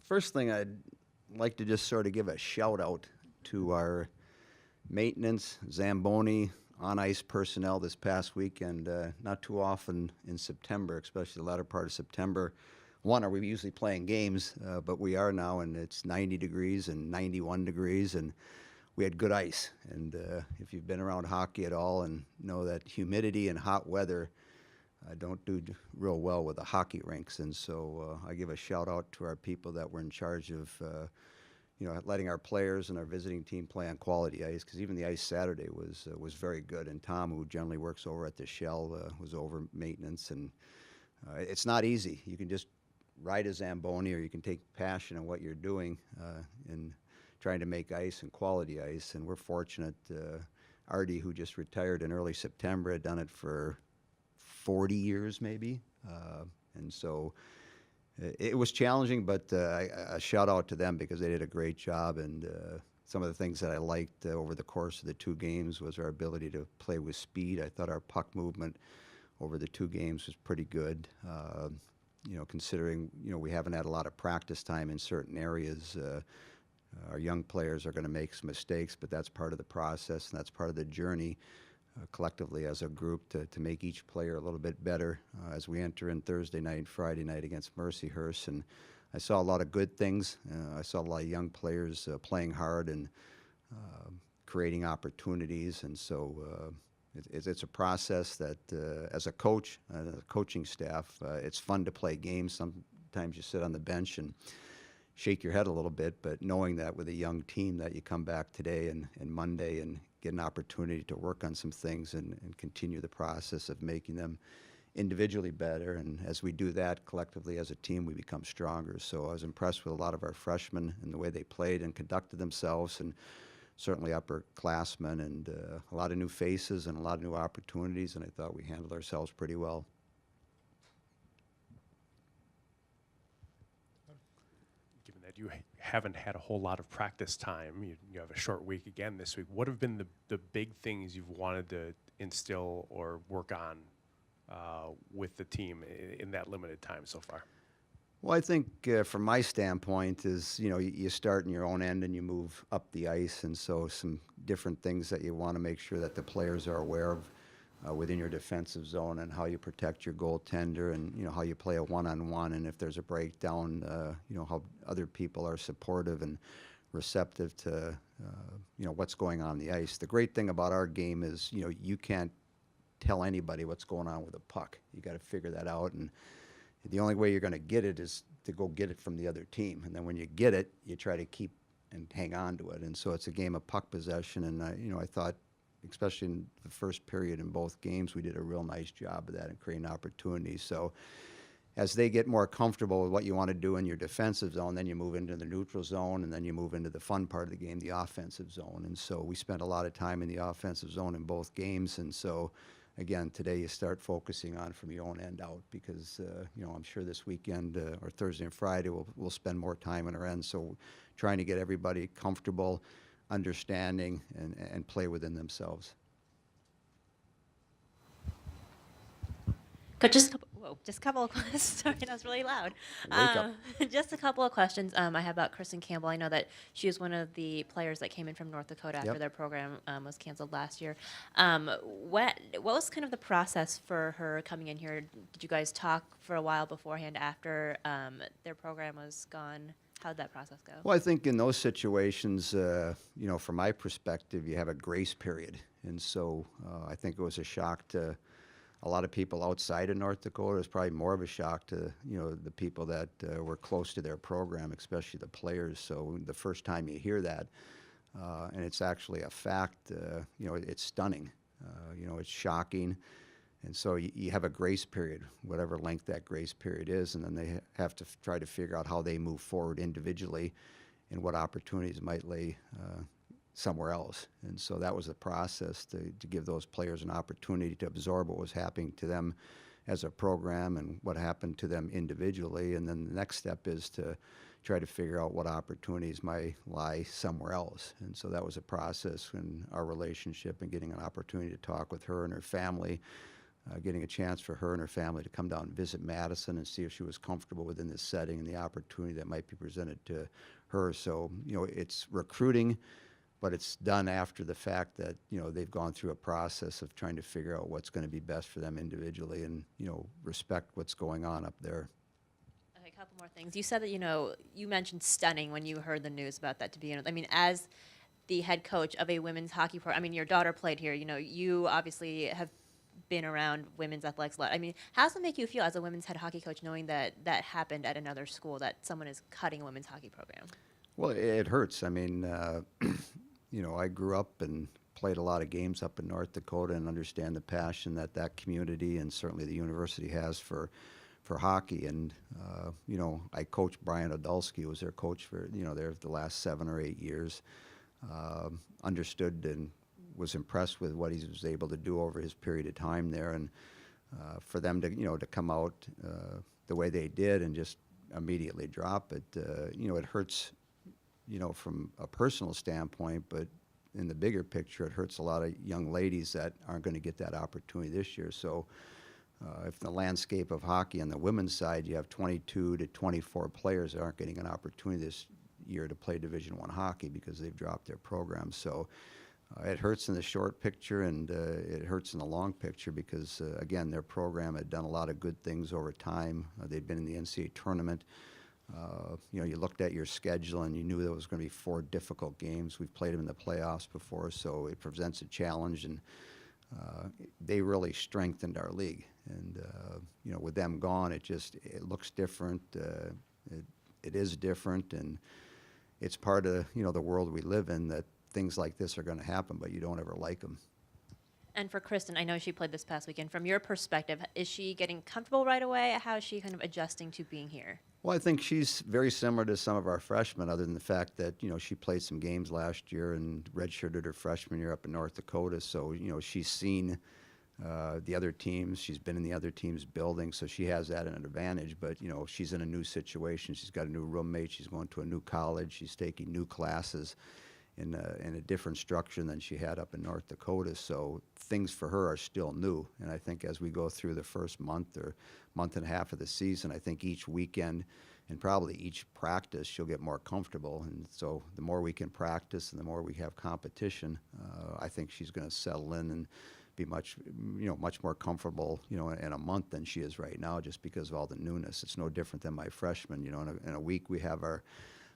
First thing I'd like to just sort of give a shout out to our maintenance, Zamboni, on-ice personnel this past weekend. Not too often in September, especially the latter part of September. One, are we usually playing games, but we are now, and it's 90 degrees and 91 degrees, and we had good ice. And if you've been around hockey at all and know that humidity and hot weather don't do real well with the hockey rinks. And so I give a shout out to our people that were in charge of letting our players and our visiting team play on quality ice, because even the ice Saturday was very good. And Tom, who generally works over at the Shell, was over maintenance. And it's not easy. You can just ride a Zamboni, or you can take passion in what you're doing in trying to make ice and quality ice. And we're fortunate. Artie, who just retired in early September, had done it for 40 years maybe. And so it was challenging, but a shout out to them because they did a great job. And some of the things that I liked over the course of the two games was our ability to play with speed. I thought our puck movement over the two games was pretty good. Considering, we haven't had a lot of practice time in certain areas. Our young players are going to make some mistakes, but that's part of the process, and that's part of the journey collectively as a group to make each player a little bit better as we enter in Thursday night and Friday night against Mercyhurst. And I saw a lot of good things. I saw a lot of young players playing hard and creating opportunities. And so it's a process that as a coach, a coaching staff, it's fun to play games. Sometimes you sit on the bench and shake your head a little bit, but knowing that with a young team that you come back today and Monday and get an opportunity to work on some things and continue the process of making them individually better. And as we do that collectively as a team, we become stronger. So I was impressed with a lot of our freshmen and the way they played and conducted themselves, and certainly upperclassmen, and a lot of new faces and a lot of new opportunities, and I thought we handled ourselves pretty well. You haven't had a whole lot of practice time. You have a short week again this week. What have been the big things you've wanted to instill or work on with the team in that limited time so far? Well, I think from my standpoint is, you start in your own end and you move up the ice. And so some different things that you want to make sure that the players are aware of within your defensive zone, and how you protect your goaltender, and how you play a one-on-one, and if there's a breakdown, how other people are supportive and receptive to what's going on the ice. The great thing about our game is you can't tell anybody what's going on with a puck. You got to figure that out, and the only way you're going to get it is to go get it from the other team. And then when you get it, you try to keep and hang on to it. And so it's a game of puck possession, and I thought, especially in the first period in both games, we did a real nice job of that and creating opportunities. So as they get more comfortable with what you want to do in your defensive zone, then you move into the neutral zone, and then you move into the fun part of the game, the offensive zone. And so we spent a lot of time in the offensive zone in both games. And so, again, today you start focusing on from your own end out, because, I'm sure this weekend or Thursday and Friday we'll spend more time on our end. So trying to get everybody comfortable, understanding, and play within themselves. Could just a couple of questions. Sorry, that was really loud. Wake up. Just a couple of questions I have about Kristen Campbell. I know that she was one of the players that came in from North Dakota after Yep. their program was canceled last year. What was kind of the process for her coming in here? Did you guys talk for a while beforehand after their program was gone? How did that process go? Well, I think in those situations, from my perspective, you have a grace period. And so I think it was a shock to a lot of people outside of North Dakota. It was probably more of a shock to, the people that were close to their program, especially the players. So the first time you hear that, and it's actually a fact, it's stunning. It's shocking. And so you have a grace period, whatever length that grace period is, and then they have to try to figure out how they move forward individually and what opportunities might lay somewhere else. And so that was the process to give those players an opportunity to absorb what was happening to them as a program and what happened to them individually. And then the next step is to try to figure out what opportunities might lie somewhere else. And so that was a process in our relationship and getting an opportunity to talk with her and her family getting a chance for her and her family to come down and visit Madison and see if she was comfortable within this setting and the opportunity that might be presented to her. So, it's recruiting, but it's done after the fact that, they've gone through a process of trying to figure out what's going to be best for them individually and, respect what's going on up there. Okay, a couple more things. You said that, you mentioned stunning when you heard the news about that to begin with. I mean, as the head coach of a women's hockey program, I mean, your daughter played here. You obviously have been around women's athletics a lot. I mean, how does it make you feel as a women's head hockey coach knowing that that happened at another school, that someone is cutting a women's hockey program? Well, it hurts. I mean, I grew up and played a lot of games up in North Dakota and understand the passion that community and certainly the university has for hockey. And, I coached Brian Odulski, who was their coach for, the last 7 or 8 years. Understood and was impressed with what he was able to do over his period of time there. And for them to, to come out the way they did and just immediately drop it, it hurts, from a personal standpoint, but in the bigger picture, it hurts a lot of young ladies that aren't going to get that opportunity this year. So if the landscape of hockey on the women's side, you have 22 to 24 players that aren't getting an opportunity this year to play Division I hockey because they've dropped their programs. So it hurts in the short picture, and it hurts in the long picture because, again, their program had done a lot of good things over time. They'd been in the NCAA tournament. You looked at your schedule and you knew there was going to be 4 difficult games. We've played them in the playoffs before, so it presents a challenge, and they really strengthened our league. And, with them gone, it looks different. It is different, and it's part of, the world we live in, that things like this are going to happen, but you don't ever like them. And for Kristen, I know she played this past weekend. From your perspective, is she getting comfortable right away? How is she kind of adjusting to being here? Well, I think she's very similar to some of our freshmen, other than the fact that, she played some games last year and redshirted her freshman year up in North Dakota. So, she's seen the other teams. She's been in the other teams' building, so she has that an advantage. But, she's in a new situation. She's got a new roommate. She's going to a new college. She's taking new classes in a different structure than she had up in North Dakota. So things for her are still new. And I think as we go through the first month or month and a half of the season, I think each weekend and probably each practice she'll get more comfortable. And so the more we can practice and the more we have competition, I think she's going to settle in and be much more comfortable, in a month than she is right now, just because of all the newness. It's no different than my freshmen. In a week we have our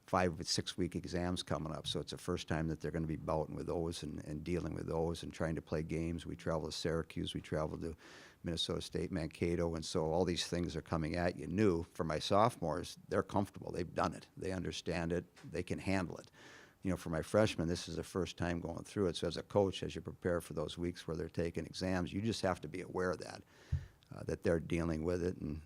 5 or 6 week exams coming up, so it's the first time that they're going to be bouting with those and dealing with those and trying to play games. We travel to Syracuse, we travel to Minnesota State, Mankato, and so all these things are coming at you new. For my sophomores, they're comfortable. They've done it. They understand it. They can handle it. For my freshmen, this is the first time going through it. So as a coach, as you prepare for those weeks where they're taking exams, you just have to be aware of that they're dealing with it, and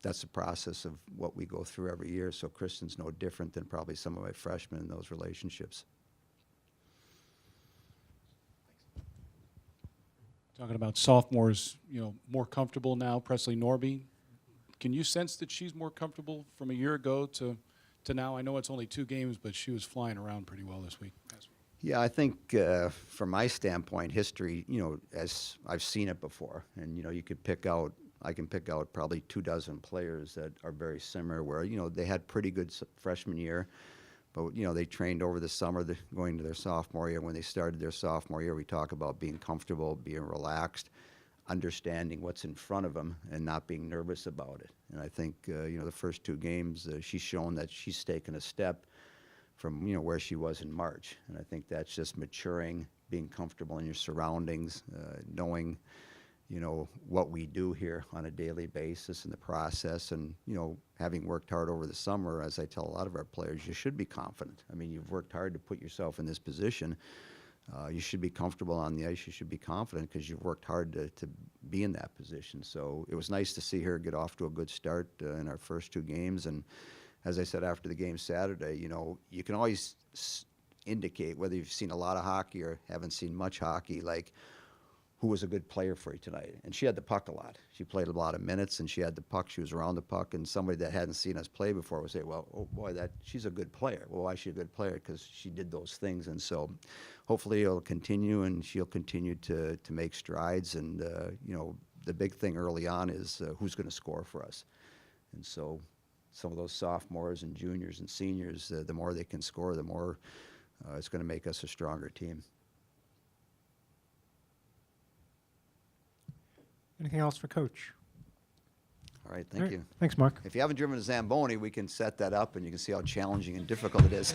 that's the process of what we go through every year. So Kristen's no different than probably some of my freshmen in those relationships. Talking about sophomores, more comfortable now. Presley Norby, can you sense that she's more comfortable from a year ago to now? I know it's only 2 games, but she was flying around pretty well this week. Yeah, I think from my standpoint, history, as I've seen it before, and I can pick out probably 24 players that are very similar, where they had pretty good freshman year, but they trained over the summer, going to their sophomore year. When they started their sophomore year, we talk about being comfortable, being relaxed, understanding what's in front of them, and not being nervous about it. And I think the first 2 games, she's shown that she's taken a step from where she was in March, and I think that's just maturing, being comfortable in your surroundings, knowing what we do here on a daily basis in the process. And, having worked hard over the summer, as I tell a lot of our players, you should be confident. I mean, you've worked hard to put yourself in this position. You should be comfortable on the ice. You should be confident because you've worked hard to be in that position. So it was nice to see her get off to a good start in our first 2 games. And as I said after the game Saturday, you can always indicate whether you've seen a lot of hockey or haven't seen much hockey, like who was a good player for you tonight. And she had the puck a lot. She played a lot of minutes, and she had the puck. She was around the puck, and somebody that hadn't seen us play before would say, well, oh boy, she's a good player. Well, why is she a good player? Because she did those things. And so hopefully it'll continue, and she'll continue to make strides. And, the big thing early on is who's going to score for us. And so some of those sophomores and juniors and seniors, the more they can score, the more it's going to make us a stronger team. Anything else for Coach? All right, All thank right. you. Thanks, Mark. If you haven't driven to Zamboni, we can set that up, and you can see how challenging and difficult it is.